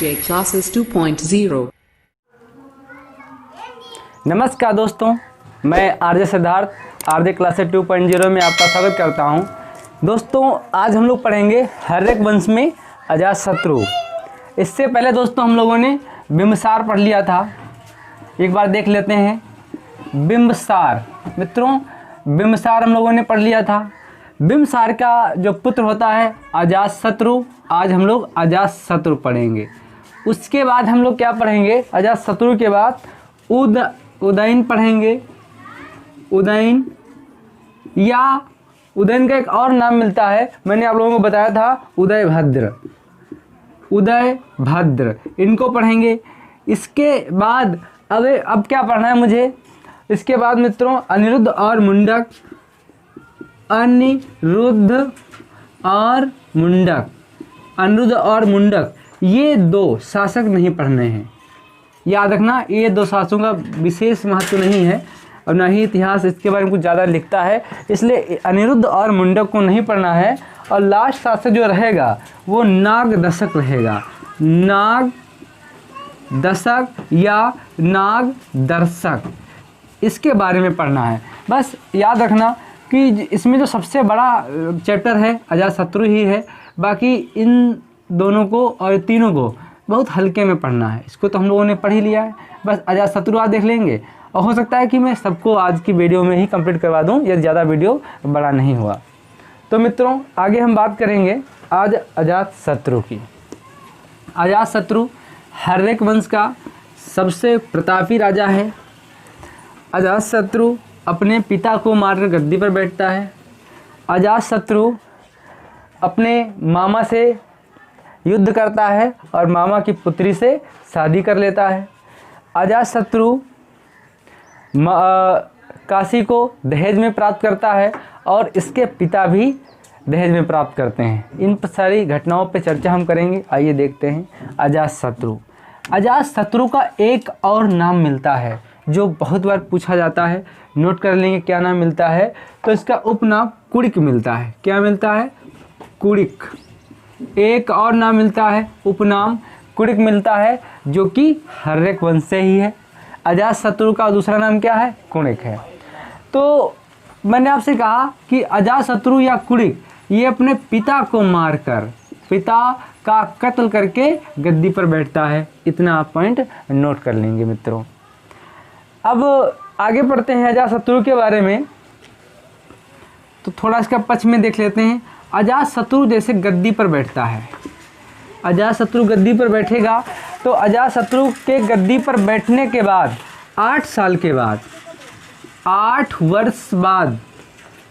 RJ Classes 2.0। नमस्कार दोस्तों, मैं आरजे सिद्धार्थ आरजे क्लासेस 2.0 में आपका स्वागत करता हूं। दोस्तों, आज हम लोग पढ़ेंगे हर्यक वंश में अजातशत्रु। इससे पहले दोस्तों हम लोगों ने बिंबसार पढ़ लिया था। एक बार देख लेते हैं। बिंबसार मित्रों, बिंबसार हम लोगों ने पढ़ लिया था। बिंबसार का जो पुत्र होता है अजातशत्रु, आज हम लोग अजातशत्रु पढ़ेंगे। उसके बाद हम लोग क्या पढ़ेंगे? अजातशत्रु के बाद उदयन पढ़ेंगे। उदयन, या उदयन का एक और नाम मिलता है, मैंने आप लोगों को बताया था, उदयभद्र। उदयभद्र इनको पढ़ेंगे। इसके बाद अब क्या पढ़ना है मुझे? इसके बाद मित्रों अनिरुद्ध और मुंडक। अनिरुद्ध और मुंडक ये दो शासक नहीं पढ़ने हैं। याद रखना, ये दो शासकों का विशेष महत्व नहीं है और ना ही इतिहास इसके बारे में कुछ ज़्यादा लिखता है, इसलिए अनिरुद्ध और मुंडक को नहीं पढ़ना है। और लास्ट शासक जो रहेगा वो नागदशक रहेगा। नागदशक या नागदर्शक, इसके बारे में पढ़ना है। बस याद रखना कि इसमें जो सबसे बड़ा चैप्टर है अजातशत्रु ही है। बाकी इन दोनों को और तीनों को बहुत हल्के में पढ़ना है। इसको तो हम लोगों ने पढ़ ही लिया है। बस अजातशत्रु आज देख लेंगे और हो सकता है कि मैं सबको आज की वीडियो में ही कंप्लीट करवा दूं, यदि ज़्यादा वीडियो बड़ा नहीं हुआ तो। मित्रों, आगे हम बात करेंगे आज अजातशत्रु की। अजातशत्रु हर्यक वंश का सबसे प्रतापी राजा है। अजातशत्रु अपने पिता को मारकर गद्दी पर बैठता है। अजातशत्रु अपने मामा से युद्ध करता है और मामा की पुत्री से शादी कर लेता है। अजातशत्रु काशी को दहेज में प्राप्त करता है और इसके पिता भी दहेज में प्राप्त करते हैं। इन सारी घटनाओं पे चर्चा हम करेंगे। आइए देखते हैं अजातशत्रु। अजातशत्रु का एक और नाम मिलता है जो बहुत बार पूछा जाता है, नोट कर लेंगे क्या नाम मिलता है। तो इसका उपनाम कुड़िक मिलता है। क्या मिलता है? कुड़िक। एक और नाम मिलता है, उपनाम कुड़िक मिलता है, जो कि हर्यक वंश से ही है। अजातशत्रु का दूसरा नाम क्या है? कुड़िक है। तो मैंने आपसे कहा कि अजातशत्रु या कुड़िक ये अपने पिता को मारकर, पिता का कत्ल करके गद्दी पर बैठता है। इतना आप पॉइंट नोट कर लेंगे मित्रों। अब आगे पढ़ते हैं अजातशत्रु के बारे में। तो थोड़ा इसका पक्ष में देख लेते हैं। अजातशत्रु जैसे गद्दी पर बैठता है, अजातशत्रु गद्दी पर बैठेगा तो अजातशत्रु के गद्दी पर बैठने के बाद 8 साल के बाद, 8 वर्ष बाद,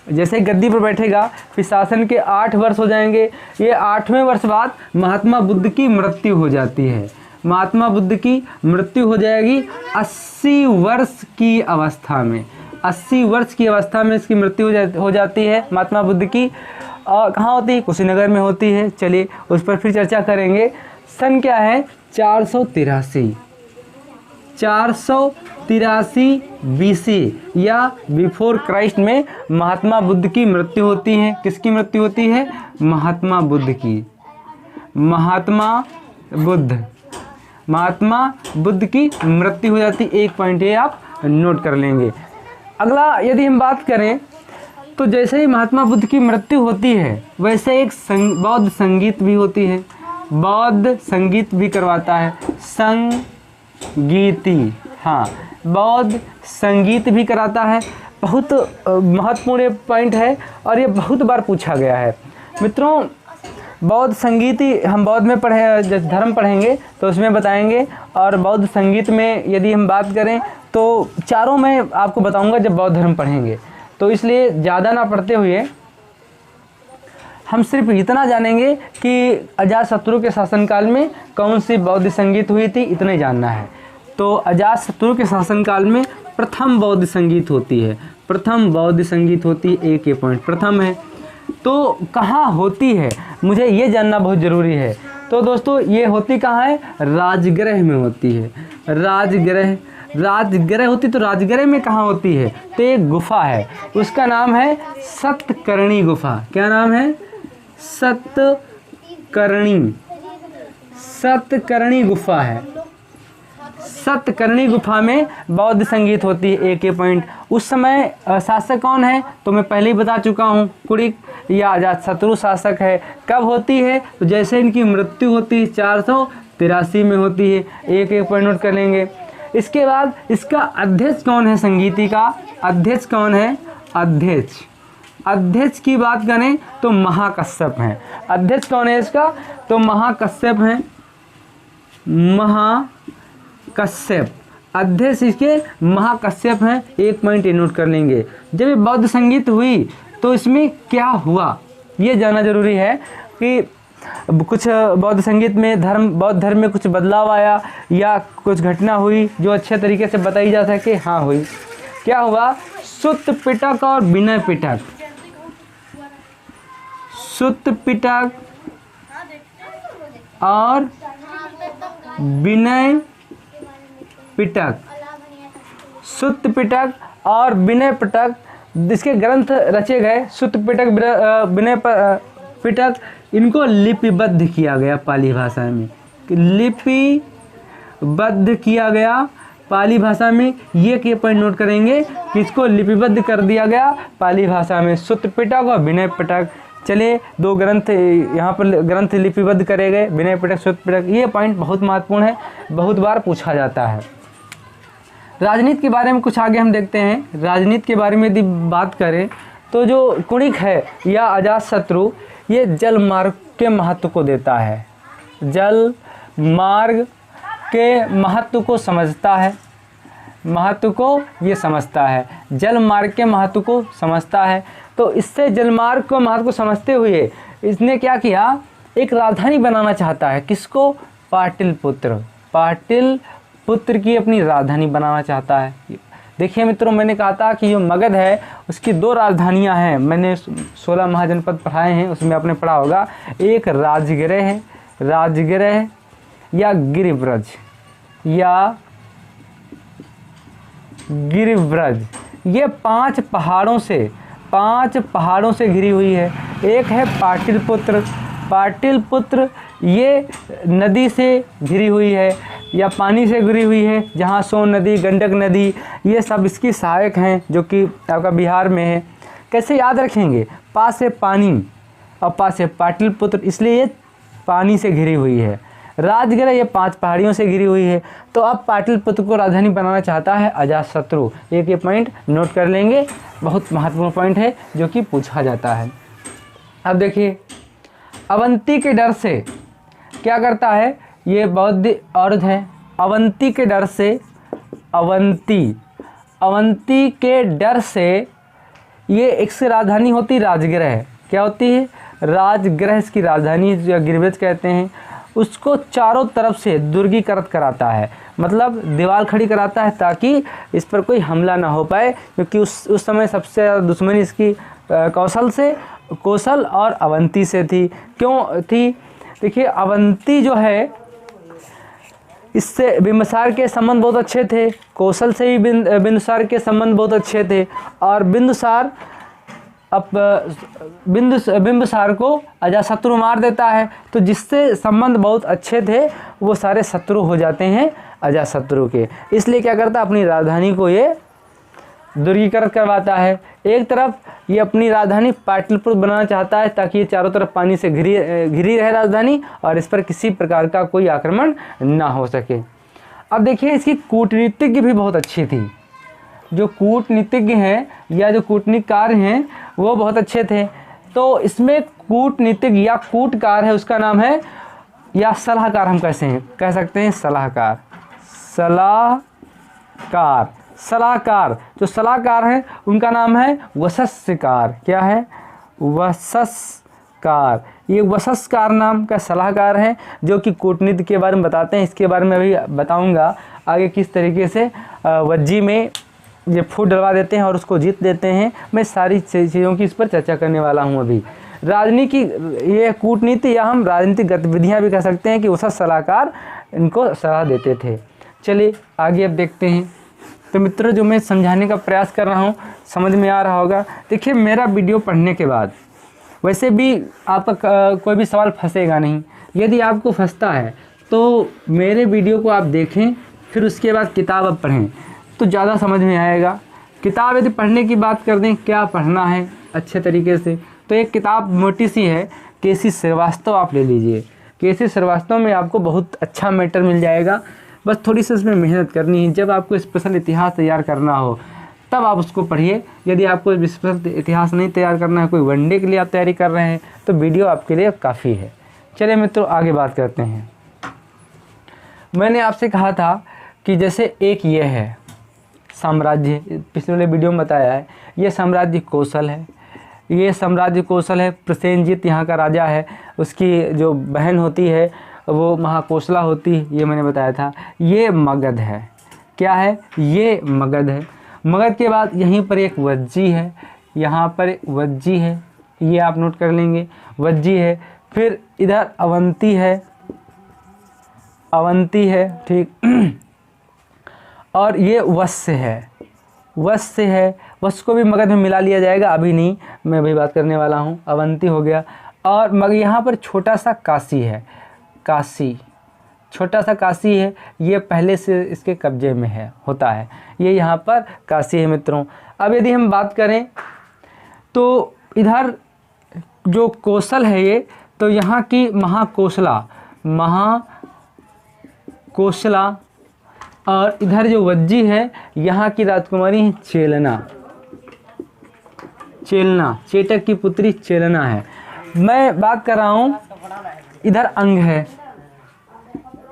जैसे गद्दी पर बैठेगा फिर शासन के 8 वर्ष हो जाएंगे। ये 8वें वर्ष बाद महात्मा बुद्ध की मृत्यु हो जाती है। महात्मा बुद्ध की मृत्यु हो जाएगी 80 वर्ष की अवस्था में। 80 वर्ष की अवस्था में इसकी मृत्यु हो जाती है महात्मा बुद्ध की। कहाँ होती है? कुशीनगर में होती है। चलिए उस पर फिर चर्चा करेंगे। सन क्या है? 483 BC या बिफोर क्राइस्ट में महात्मा बुद्ध की मृत्यु होती है। किसकी मृत्यु होती है? महात्मा बुद्ध की। महात्मा बुद्ध की मृत्यु हो जाती। एक पॉइंट ये आप नोट कर लेंगे। अगला यदि हम बात करें तो जैसे ही महात्मा बुद्ध की मृत्यु होती है वैसे एक बौद्ध संगीत भी होती है। बौद्ध संगीत भी करवाता है। संगीती, हाँ, बौद्ध संगीत भी कराता है। बहुत महत्वपूर्ण पॉइंट है और ये बहुत बार पूछा गया है मित्रों। बौद्ध संगीत ही हम बौद्ध में पढ़े, जब धर्म पढ़ेंगे तो उसमें बताएंगे। और बौद्ध संगीत में यदि हम बात करें तो चारों में आपको बताऊंगा जब बौद्ध धर्म पढ़ेंगे। तो इसलिए ज़्यादा ना पढ़ते हुए हम सिर्फ इतना जानेंगे कि अजातशत्रु के शासनकाल में कौन सी बौद्ध संगीत हुई थी, इतना ही जानना है। तो अजातशत्रु के शासनकाल में प्रथम बौद्ध संगीत होती है। प्रथम बौद्ध संगीत होती है। एक पॉइंट प्रथम है। तो कहाँ होती है मुझे ये जानना बहुत ज़रूरी है। तो दोस्तों ये होती कहाँ है? राजगृह में होती है। राजगृह होती, तो राजगृह में कहाँ होती है? तो एक गुफा है, उसका नाम है सतकर्णी गुफा। क्या नाम है? सतकर्णी। सतकर्णी गुफा है। सतकर्णी गुफा में बौद्ध संगीत होती है। एक ये पॉइंट। उस समय शासक कौन है तो मैं पहले ही बता चुका हूँ, कुड़िक या अजातशत्रु शासक है। कब होती है तो जैसे इनकी मृत्यु होती है 483 में होती है। एक एक पॉइंट नोट कर लेंगे। इसके बाद इसका अध्यक्ष कौन है, संगीति का अध्यक्ष कौन है, अध्यक्ष की बात करें तो महाकश्यप हैं। अध्यक्ष कौन है इसका तो महाकश्यप हैं, महाकश्यप अध्यक्ष इसके महाकश्यप हैं। एक पॉइंट नोट कर लेंगे। जब ये बौद्ध संगीत हुई तो इसमें क्या हुआ ये जानना जरूरी है कि कुछ बौद्ध संगीत में बौद्ध धर्म में कुछ बदलाव आया या कुछ घटना हुई जो अच्छे तरीके से बताई जा सके। हाँ हुई। क्या हुआ, सुत्त पिटक और विनय पिटक, सुत्त पिटक और विनय पिटक, सुत्त पिटक और विनय पिटक जिसके ग्रंथ रचे गए, सुत्त पिटक विनय पिटक, इनको लिपिबद्ध किया गया पाली भाषा में, लिपिबद्ध किया गया पाली भाषा में। ये पॉइंट नोट करेंगे कि इसको लिपिबद्ध कर दिया गया पाली भाषा में, सुत्त पिटक और विनय पिटक। चलिए दो ग्रंथ यहाँ पर ग्रंथ लिपिबद्ध करे गए, विनय पिटक सुत्त पिटक। ये पॉइंट बहुत महत्वपूर्ण है, बहुत बार पूछा जाता है। राजनीति के बारे में कुछ आगे हम देखते हैं। राजनीति के बारे में यदि बात करें तो जो कुणिक है या अजातशत्रु ये जल मार्ग के महत्व को देता है, जल मार्ग के महत्व को समझता है, महत्व को ये समझता है, जल मार्ग के महत्व को समझता है। तो इससे जल मार्ग को महत्व को समझते हुए इसने क्या किया, एक राजधानी बनाना चाहता है। किसको, पाटलिपुत्र, पाटलिपुत्र की अपनी राजधानी बनाना चाहता है। देखिए मित्रों, मैंने कहा था कि जो मगध है उसकी दो राजधानियां हैं। मैंने 16 महाजनपद पढ़ाए हैं, उसमें आपने पढ़ा होगा। एक राजगृह है, राजगृह या गिरिव्रज या गिरिव्रज, ये 5 पहाड़ों से घिरी हुई है। एक है पाटलिपुत्र, पाटलिपुत्र ये नदी से घिरी हुई है या पानी से घिरी हुई है, जहाँ सोन नदी, गंडक नदी, ये सब इसकी सहायक हैं, जो कि आपका बिहार में है। कैसे याद रखेंगे, पास से पानी और पास से पाटलिपुत्र, इसलिए ये पानी से घिरी हुई है। राजगृह ये 5 पहाड़ियों से घिरी हुई है। तो अब पाटलिपुत्र को राजधानी बनाना चाहता है अजातशत्रु। एक ये पॉइंट नोट कर लेंगे, बहुत महत्वपूर्ण पॉइंट है जो कि पूछा जाता है। अब देखिए, अवंती के डर से क्या करता है, ये बौद्ध औरत है। अवंती के डर से, अवंती के डर से ये एक से राजधानी होती राजगृह, क्या होती है, राजगृह इसकी राजधानी या गिरिव्रज कहते हैं। उसको चारों तरफ से दुर्गीकृत कराता है, मतलब दीवार खड़ी कराता है ताकि इस पर कोई हमला ना हो पाए, क्योंकि उस समय सबसे ज़्यादा दुश्मनी इसकी कौशल और अवंती से थी। क्यों थी, देखिए अवंती जो है इससे बिंबिसार के संबंध बहुत अच्छे थे, कौशल से ही बिंदुसार के संबंध बहुत अच्छे थे। और बिंबिसार को अजातशत्रु मार देता है, तो जिससे संबंध बहुत अच्छे थे वो सारे शत्रु हो जाते हैं अजातशत्रु के। इसलिए क्या करता है, अपनी राजधानी को ये दुर्गीकृत करवाता है। एक तरफ ये अपनी राजधानी पाटलिपुत्र बनाना चाहता है ताकि ये चारों तरफ पानी से घिरी रहे राजधानी और इस पर किसी प्रकार का कोई आक्रमण ना हो सके। अब देखिए, इसकी कूटनीतिज्ञ भी बहुत अच्छी थी। जो कूटनीतिज्ञ हैं या जो कूटनीतिकार हैं वो बहुत अच्छे थे। तो इसमें कूटनीतिज्ञ या कूटकार है, उसका नाम है, या सलाहकार हम कह सकते हैं सलाहकार। सलाहकार जो सलाहकार हैं उनका नाम है वशस्कार। क्या है, वशस्कार। ये वशस्कार नाम का सलाहकार है जो कि कूटनीति के बारे में बताते हैं। इसके बारे में अभी बताऊंगा आगे किस तरीके से वज्जी में ये फूट डलवा देते हैं और उसको जीत देते हैं। मैं सारी चीज़ों की इस पर चर्चा करने वाला हूँ अभी। राजनीति, ये कूटनीति या हम राजनीतिक गतिविधियाँ भी कह सकते हैं कि वह सलाहकार इनको सलाह देते थे। चलिए आगे अब देखते हैं। तो मित्रों, जो मैं समझाने का प्रयास कर रहा हूँ समझ में आ रहा होगा। देखिए, मेरा वीडियो पढ़ने के बाद वैसे भी आपका कोई भी सवाल फंसेगा नहीं। यदि आपको फंसता है तो मेरे वीडियो को आप देखें, फिर उसके बाद किताब आप पढ़ें तो ज़्यादा समझ में आएगा। किताब यदि पढ़ने की बात कर दें, क्या पढ़ना है अच्छे तरीके से, तो एक किताब मोटी सी है, केसी श्रीवास्तव आप ले लीजिए। केसी श्रीवास्तव में आपको बहुत अच्छा मैटर मिल जाएगा, बस थोड़ी सी उसमें मेहनत करनी है। जब आपको स्पेशल इतिहास तैयार करना हो तब आप उसको पढ़िए। यदि आपको स्पेशल इतिहास नहीं तैयार करना है, कोई वनडे के लिए आप तैयारी कर रहे हैं, तो वीडियो आपके लिए काफ़ी है। चलिए मित्रों आगे बात करते हैं। मैंने आपसे कहा था कि जैसे एक ये है साम्राज्य, पिछले वाले वीडियो में बताया है, ये साम्राज्य कौशल है। ये साम्राज्य कौशल है, प्रसेनजीत यहाँ का राजा है, उसकी जो बहन होती है वो महाकोशला होती है, ये मैंने बताया था। ये मगध है, क्या है, ये मगध है। मगध के बाद यहीं पर एक वज्जी है, यहाँ पर एक वज्जी है, ये आप नोट कर लेंगे, वज्जी है। फिर इधर अवंती है, अवंती है, ठीक। और ये वत्स्य है, वत्स्य है। वत्स्य को भी मगध में मिला लिया जाएगा, अभी नहीं, मैं अभी बात करने वाला हूँ। अवंती हो गया। और मगर यहाँ पर छोटा सा काशी है, काशी, छोटा सा काशी है, ये पहले से इसके कब्जे में है, होता है, ये यहाँ पर काशी है मित्रों। अब यदि हम बात करें तो इधर जो कौशल है ये, तो यहाँ की महाकोशला, महाकोशला, और इधर जो वज्जी है यहाँ की राजकुमारी चेलना, चेलना, चेटक की पुत्री चेलना है। मैं बात कर रहा हूँ, इधर अंग है,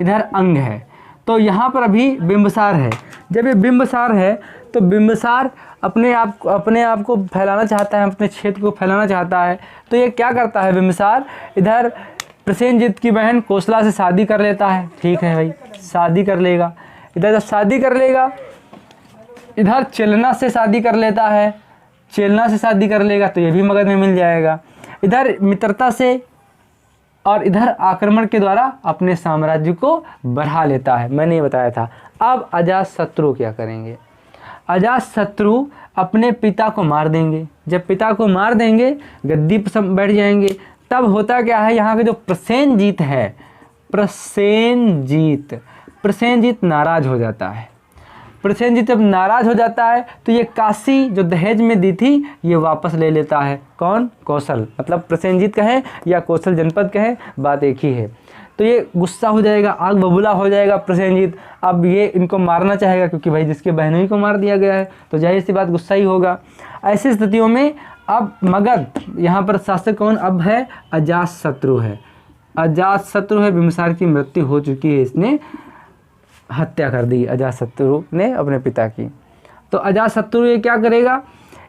इधर अंग है, तो यहाँ पर अभी बिंबसार है। जब ये बिंबसार है तो बिंबसार अपने आप को फैलाना चाहता है, अपने क्षेत्र को फैलाना चाहता है, तो ये क्या करता है बिंबसार, इधर प्रसेनजीत की बहन कोसला से शादी कर लेता है। ठीक है भाई, शादी कर लेगा। इधर जब शादी कर लेगा, इधर चेलना से शादी कर लेता है, चेलना से शादी कर लेगा तो ये भी मगध में मिल जाएगा। इधर मित्रता से और इधर आक्रमण के द्वारा अपने साम्राज्य को बढ़ा लेता है, मैंने ये बताया था। अब अजातशत्रु क्या करेंगे, अजातशत्रु अपने पिता को मार देंगे। जब पिता को मार देंगे, गद्दी पर बैठ जाएंगे। तब होता क्या है, यहाँ के जो प्रसेनजीत है, प्रसेनजीत नाराज हो जाता है। प्रसेनजीत जब नाराज हो जाता है तो ये काशी जो दहेज में दी थी ये वापस ले लेता है। कौन, कौशल, मतलब प्रसेनजीत कहें या कौशल जनपद कहें, बात एक ही है। तो ये गुस्सा हो जाएगा, आग बबूला हो जाएगा प्रसेनजीत। अब ये इनको मारना चाहेगा, क्योंकि भाई जिसके बहनों को मार दिया गया है तो जाहिर सी बात गुस्सा ही होगा। ऐसी स्थितियों में अब मगध, यहाँ पर शासक कौन अब है, अजातशत्रु है। अजातशत्रु है, बिंबिसार की मृत्यु हो चुकी है, इसने हत्या कर दी अजातशत्रु ने अपने पिता की। तो अजातशत्रु ये क्या करेगा,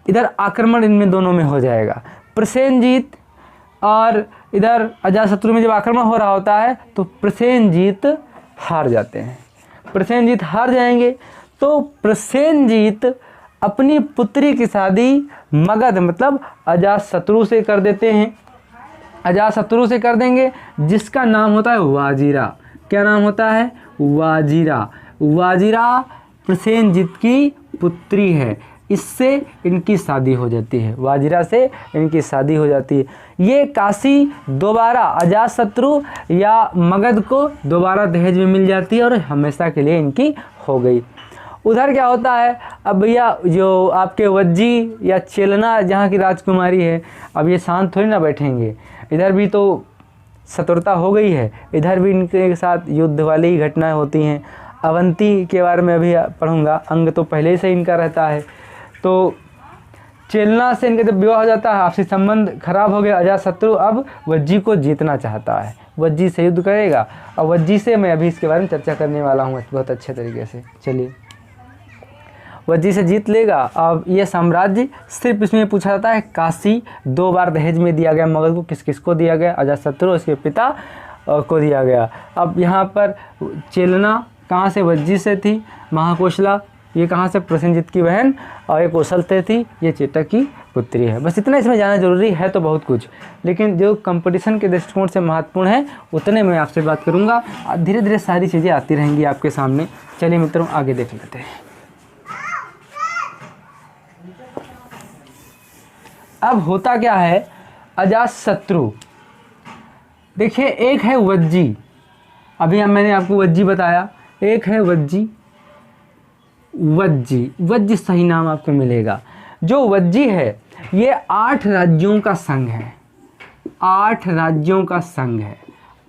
इधर आक्रमण इनमें दोनों में हो जाएगा। प्रसेनजीत और इधर अजातशत्रु में जब आक्रमण हो रहा होता है तो प्रसेनजीत हार जाते हैं। प्रसेनजीत हार जाएंगे तो प्रसेनजीत अपनी पुत्री की शादी मगध मतलब अजातशत्रु से कर देते हैं। अजातशत्रु से कर देंगे, जिसका नाम होता है वाजिरा। क्या नाम होता है, वाजिरा। वाजिरा प्रसेनजीत की पुत्री है, इससे इनकी शादी हो जाती है, वाजिरा से इनकी शादी हो जाती है। ये काशी दोबारा अजातशत्रु या मगध को दोबारा दहेज में मिल जाती है और हमेशा के लिए इनकी हो गई। उधर क्या होता है, अब भैया जो आपके वज्जी या चेलना जहाँ की राजकुमारी है, अब ये शांत थोड़ी ना बैठेंगे, इधर भी तो शत्रुता हो गई है, इधर भी इनके साथ युद्ध वाली ही घटनाएं होती हैं। अवंती के बारे में अभी पढ़ूंगा, अंग तो पहले से इनका रहता है। तो चेलना से इनका जब विवाह हो जाता है, आपसी संबंध खराब हो गया, अजातशत्रु अब वज्जी को जीतना चाहता है, वज्जी से युद्ध करेगा। और वज्जी से मैं अभी इसके बारे में चर्चा करने वाला हूँ बहुत अच्छे तरीके से। चलिए, वज्जी से जीत लेगा। अब ये साम्राज्य सिर्फ इसमें पूछा जाता है, काशी 2 बार दहेज में दिया गया मगध को, किस किस को दिया गया, अजातशत्रु उसके पिता को दिया गया। अब यहाँ पर चेलना कहाँ से, वज्जी से थी, महाकोशला ये कहाँ से, प्रसेनजीत की बहन, और ये कौशल से थी, ये चेटक की पुत्री है। बस इतना इसमें जानना जरूरी है, तो बहुत कुछ, लेकिन जो कंपटीशन के दृष्टिकोण से महत्वपूर्ण है उतने मैं आपसे बात करूँगा। धीरे धीरे सारी चीज़ें आती रहेंगी आपके सामने। चलिए मित्रों आगे देख लेते हैं। अब होता क्या है, अजातशत्रु देखिए, एक है वज्जी अभी मैंने आपको वज्जी बताया, एक है वज्जी, वज्जी, वज्जी सही नाम आपको मिलेगा। जो वज्जी है ये 8 राज्यों का संघ है, 8 राज्यों का संघ है,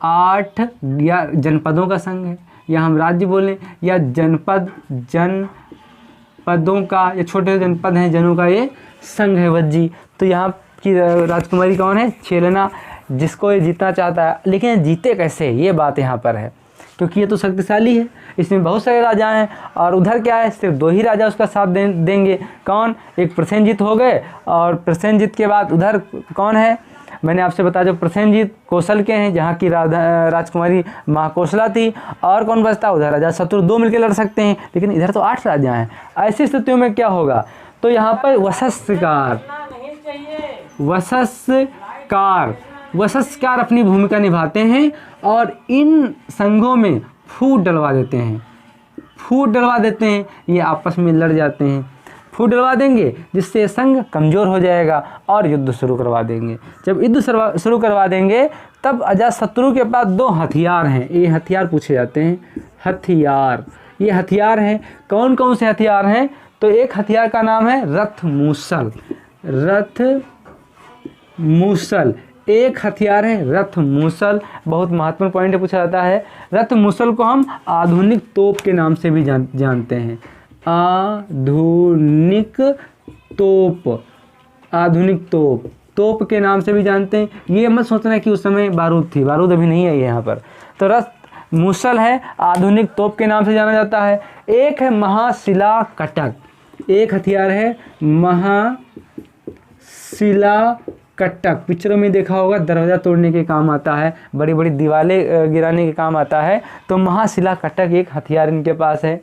8 या जनपदों का संघ है, या हम राज्य बोलें या जनपद, जनपदों का, या छोटे जनपद हैं जनों का ये संघ है वज्जी। तो यहाँ की राजकुमारी कौन है? छेलना, जिसको ये जीतना चाहता है। लेकिन ये जीते कैसे, ये बात यहाँ पर है, क्योंकि ये तो शक्तिशाली है, इसमें बहुत सारे राजा हैं, और उधर क्या है, सिर्फ 2 ही राजा उसका साथ देंगे। कौन? एक प्रसेनजीत हो गए, और प्रसेनजीत के बाद उधर कौन है? मैंने आपसे बताया जो प्रसेनजीत कौशल के हैं, जहाँ की राजकुमारी महाकौशला थी। और कौन बचता? उधर राजा शत्रु, 2 मिलकर लड़ सकते हैं, लेकिन इधर तो 8 राजा हैं। ऐसी स्थितियों में क्या होगा? तो यहाँ पर वशस्कार अपनी भूमिका निभाते हैं, और इन संघों में फूट डलवा देते हैं, ये आपस में लड़ जाते हैं। फूट डलवा देंगे जिससे संघ कमज़ोर हो जाएगा, और युद्ध शुरू करवा देंगे। जब युद्ध शुरू करवा देंगे तब अजातशत्रु के पास 2 हथियार हैं। ये हथियार पूछे जाते हैं, हथियार। ये हथियार हैं, कौन कौन से हथियार हैं? तो एक हथियार का नाम है रथ मूसल, रथ मूसल। एक हथियार है रथ मूसल, बहुत महत्वपूर्ण पॉइंट पूछा जाता है। रथ मूसल को हम आधुनिक तोप के नाम से भी जानते हैं, आधुनिक तोप के नाम से भी जानते हैं। ये मत सोचना कि उस समय बारूद थी, बारूद अभी नहीं है यहाँ पर। तो रथ मूसल है, आधुनिक तोप के नाम से जाना जाता है। एक है महाशिला कटक, एक हथियार है महाशिला कटक। पिक्चरों में देखा होगा, दरवाज़ा तोड़ने के काम आता है, बड़ी बड़ी दीवारें गिराने के काम आता है। तो महाशिला कटक एक हथियार इनके पास है।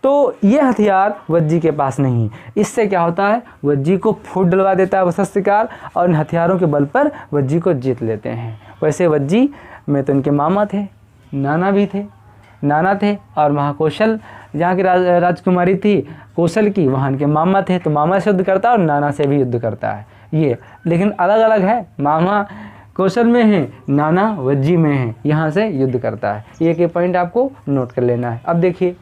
तो ये हथियार वज्जी के पास नहीं। इससे क्या होता है? वज्जी को फूट डलवा देता है वशस्कार, और इन हथियारों के बल पर वज्जी को जीत लेते हैं। वैसे वज्जी में तो इनके मामा थे, नाना भी थे, नाना थे, और महाकौशल जहाँ की राजकुमारी थी कौशल की, वहाँ इनके मामा थे। तो मामा से युद्ध करता है और नाना से भी युद्ध करता है ये, लेकिन अलग अलग है। मामा कौशल में है, नाना वज्जी में है, यहाँ से युद्ध करता है। ये पॉइंट आपको नोट कर लेना है। अब देखिए,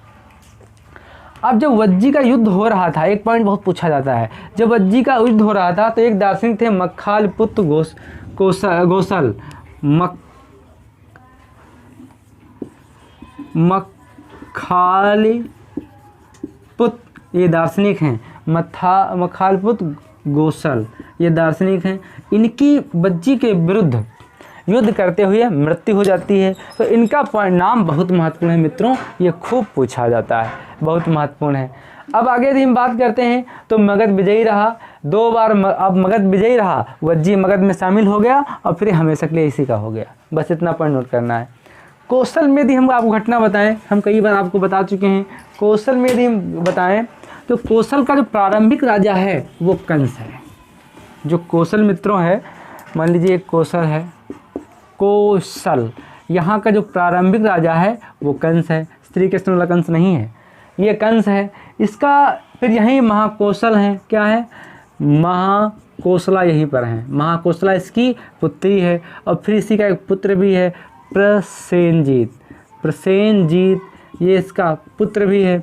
अब जब वज्जी का युद्ध हो रहा था, एक पॉइंट बहुत पूछा जाता है। जब वज्जी का युद्ध हो रहा था तो एक दार्शनिक थे मक्खालपुत्र गोसल, मक्खालपुत्र, ये दार्शनिक हैं, मक्खालपुत्र गोसल, ये दार्शनिक हैं। इनकी वज्जी के विरुद्ध युद्ध करते हुए मृत्यु हो जाती है। तो इनका नाम बहुत महत्वपूर्ण है मित्रों, ये खूब पूछा जाता है, बहुत महत्वपूर्ण है। अब आगे यदि हम बात करते हैं तो मगध विजयी रहा 2 बार। अब मगध विजयी रहा, वज्जी मगध में शामिल हो गया, और फिर हमेशा के लिए इसी का हो गया। बस इतना पॉइंट नोट करना है। कौशल में यदि हम आपको घटना बताएं, हम कई बार आपको बता चुके हैं। कौशल में यदि हम बताएं तो कौशल का जो प्रारंभिक राजा है वो कंस है। जो कौशल मित्रों है, मान लीजिए एक कौशल है, कौशल, यहाँ का जो प्रारंभिक राजा है वो कंस है। श्री कृष्ण वाला कंस नहीं है, ये कंस है। इसका फिर यहीं महाकौशल है, क्या है? महाकौशला यहीं पर है। महाकौशला इसकी पुत्री है, और फिर इसी का एक पुत्र भी है प्रसेनजीत। प्रसेनजीत ये इसका पुत्र भी है।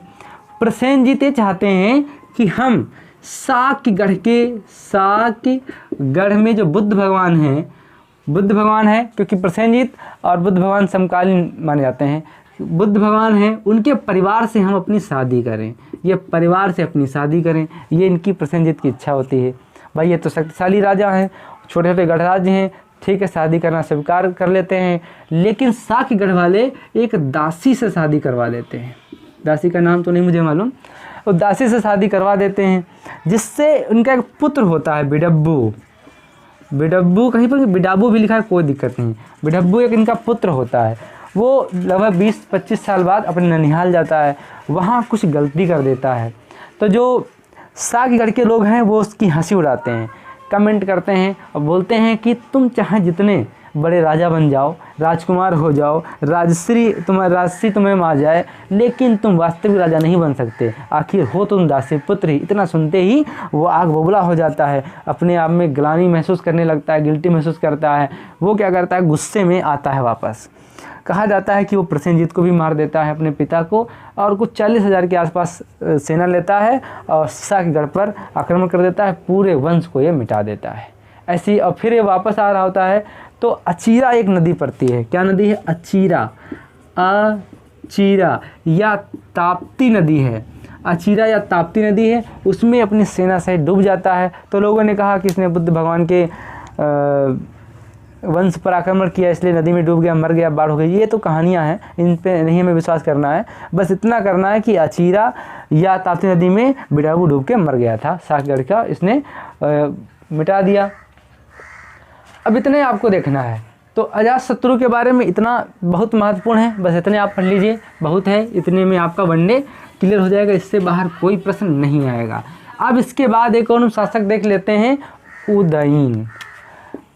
प्रसेनजीत ये चाहते हैं कि हम साक्यगढ़ में जो बुद्ध भगवान है, क्योंकि प्रसेनजीत और बुद्ध भगवान समकालीन माने जाते हैं। बुद्ध भगवान हैं, उनके परिवार से हम अपनी शादी करें, ये परिवार से अपनी शादी करें, ये इनकी प्रसेनजीत की इच्छा होती है। भाई ये तो शक्तिशाली राजा हैं, छोटे छोटे गढ़राज्य हैं, ठीक है, शादी करना स्वीकार कर लेते हैं। लेकिन साक्यगढ़ वाले एक दासी से शादी करवा लेते हैं। दासी का नाम तो नहीं मुझे मालूम, और दासी से शादी करवा देते हैं, जिससे उनका एक पुत्र होता है बिडब्बू। बिडब्बू, कहीं पर बिडाबू भी लिखा है, कोई दिक्कत नहीं। बिडब्बू एक इनका पुत्र होता है। वो लगभग 20-25 साल बाद अपने ननिहाल जाता है, वहाँ कुछ गलती कर देता है। तो जो साक्यगढ़ के लोग हैं वो उसकी हंसी उड़ाते हैं, कमेंट करते हैं और बोलते हैं कि तुम चाहे जितने बड़े राजा बन जाओ, राजकुमार हो जाओ, राजश्री तुम्हें आ जाए, लेकिन तुम वास्तविक राजा नहीं बन सकते। आखिर हो तुम दासी पुत्र ही। इतना सुनते ही वो आग बबूला हो जाता है, अपने आप में ग्लानि महसूस करने लगता है, गिल्टी महसूस करता है। वो क्या करता है, गुस्से में आता है वापस। कहा जाता है कि वो प्रसेनजीत को भी मार देता है, अपने पिता को, और कुछ 40,000 के आसपास सेना लेता है और शीशा के गढ़ पर आक्रमण कर देता है, पूरे वंश को ये मिटा देता है। ऐसी और फिर ये वापस आ रहा होता है तो अचीरा एक नदी पड़ती है। क्या नदी है? अचीरा, अचीरा या ताप्ती नदी है। अचीरा या ताप्ती नदी है, उसमें अपनी सेना सहित डूब जाता है। तो लोगों ने कहा कि इसने बुद्ध भगवान के वंश पर आक्रमण किया इसलिए नदी में डूब गया, मर गया, बाढ़ हो गई। ये तो कहानियाँ हैं, इन पे नहीं हमें विश्वास करना है। बस इतना करना है कि अचीरा या ताप्ती नदी में बिडाबू डूब के मर गया था, सासगढ़ का इसने मिटा दिया। अब इतने आपको देखना है। तो अजातशत्रु के बारे में इतना बहुत महत्वपूर्ण है, बस इतने आप पढ़ लीजिए, बहुत है। इतने में आपका वनडे क्लियर हो जाएगा, इससे बाहर कोई प्रश्न नहीं आएगा। अब इसके बाद एक और शासक देख लेते हैं, उदयन,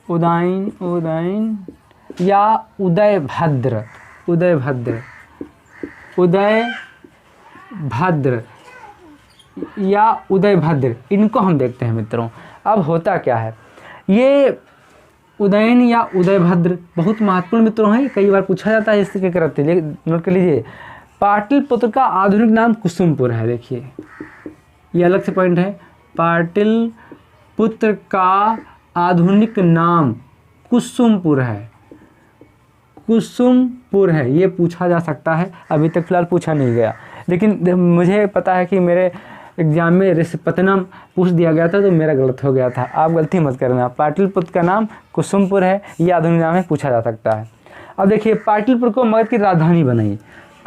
उदयन, उदयन या उदयभद्र, उदयभद्र, उदयभद्र या उदयभद्र, इनको हम देखते हैं मित्रों। अब होता क्या है, ये उदयन या उदयभद्र बहुत महत्वपूर्ण मित्रों हैं, कई बार पूछा जाता है इसके करते, नोट कर लीजिए। पाटलिपुत्र का आधुनिक नाम कुसुमपुर है। देखिए ये अलग से पॉइंट है, पाटलिपुत्र का आधुनिक नाम कुसुमपुर है, कुसुमपुर है। ये पूछा जा सकता है, अभी तक फिलहाल पूछा नहीं गया, लेकिन मुझे पता है कि मेरे एग्जाम में ऋषिपत्तनम पूछ दिया गया था तो मेरा गलत हो गया था। आप गलती मत करना। पाटलिपुत्र का नाम कुसुमपुर है, ये आधुनिक नाम है, पूछा जा सकता है। अब देखिए, पाटलिपुत्र को मगध की राजधानी बनाई।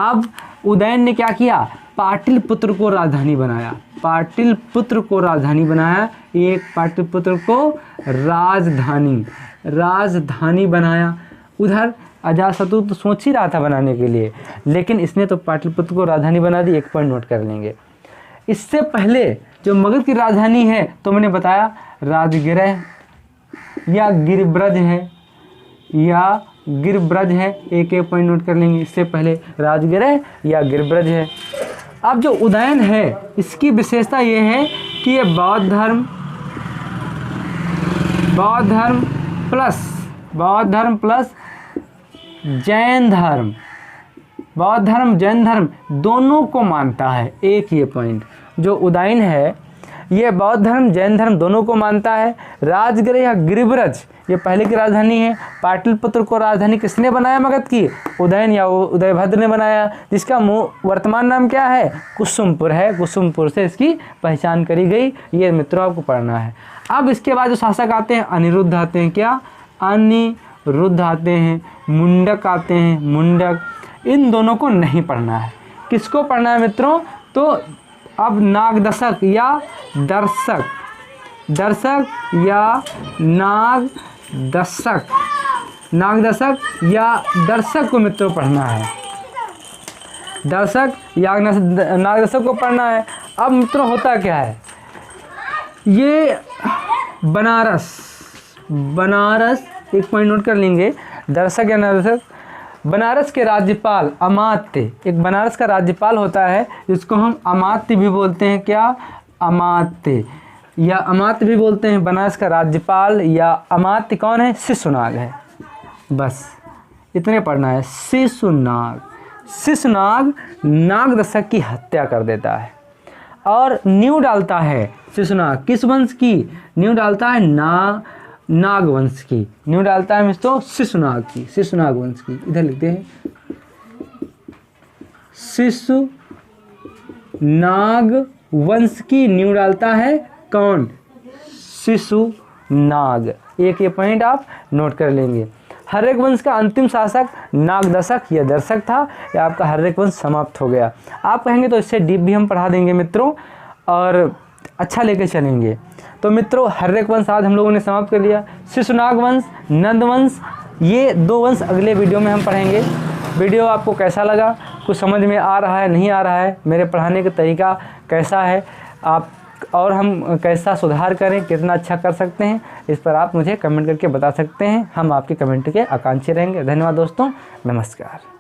अब उदयन ने क्या किया? पाटलिपुत्र को राजधानी बनाया, पाटलिपुत्र को राजधानी बनाया, एक पाटलिपुत्र को राजधानी, राजधानी बनाया। उधर अजातशत्रु तो सोच ही रहा था बनाने के लिए, लेकिन इसने तो पाटलिपुत्र को राजधानी बना दी। एक पॉइंट नोट कर लेंगे। इससे पहले जो मगध की राजधानी है तो मैंने बताया राजगृह या गिरिब्रज है, या गिरिब्रज है, एक एक पॉइंट नोट कर लेंगे। इससे पहले राजगृह या गिरिब्रज है। अब जो उदयन है इसकी विशेषता ये है कि ये बौद्ध धर्म प्लस जैन धर्म, बौद्ध धर्म जैन धर्म दोनों को मानता है। एक ये पॉइंट, जो उदयन है ये बौद्ध धर्म जैन धर्म दोनों को मानता है। राजगृह या गिरिब्रज ये पहले की राजधानी है। पाटलिपुत्र को राजधानी किसने बनाया मगध की? उदयन या उदयभद्र ने बनाया, जिसका वर्तमान नाम क्या है? कुसुमपुर है। कुसुमपुर से इसकी पहचान करी गई। ये मित्रों आपको पढ़ना है। अब इसके बाद जो शासक आते हैं, अनिरुद्ध आते हैं। क्या? अनिरुद्ध आते हैं। मुंडक आते हैं, मुंडक। इन दोनों को नहीं पढ़ना है। किसको पढ़ना है मित्रों? तो अब नागदशक या दर्शक, दर्शक या नागदशक, नागदशक या दर्शक को मित्रों पढ़ना है। दर्शक या नागदशक को पढ़ना है। अब मित्रों होता क्या है, ये बनारस, बनारस एक पॉइंट नोट कर लेंगे। दर्शक या नागदशक, बनारस के राज्यपाल अमात्य, एक बनारस का राज्यपाल होता है जिसको हम अमात्य भी बोलते हैं। क्या? अमात्य या अमात्य भी बोलते हैं। बनारस का राज्यपाल या अमात्य कौन है? शिशुनाग है। बस इतने पढ़ना है। शिशुनाग, शिशुनाग नागदशक की हत्या कर देता है और नींव डालता है। शिशुनाग किस वंश की नींव डालता है? नागवंश की नींव डालता है मित्रों, शिशुनाग की, शिशुनाग वंश की। इधर लिखते हैं शिशुनाग वंश की नींव डालता है कौन? शिशुनाग। एक ये पॉइंट आप नोट कर लेंगे। हर्यक वंश का अंतिम शासक नागदशक या दर्शक था। या आपका हर्यक वंश समाप्त हो गया। आप कहेंगे तो इससे डीप भी हम पढ़ा देंगे मित्रों, और अच्छा लेके चलेंगे। तो मित्रों हर्यक वंश आज हम लोगों ने समाप्त कर लिया। शिशुनाग वंश, नंद वंश, ये दो वंश अगले वीडियो में हम पढ़ेंगे। वीडियो आपको कैसा लगा? कुछ समझ में आ रहा है, नहीं आ रहा है? मेरे पढ़ाने का तरीका कैसा है? आप और हम कैसा सुधार करें, कितना अच्छा कर सकते हैं, इस पर आप मुझे कमेंट करके बता सकते हैं। हम आपके कमेंट के आकांक्षी रहेंगे। धन्यवाद दोस्तों, नमस्कार।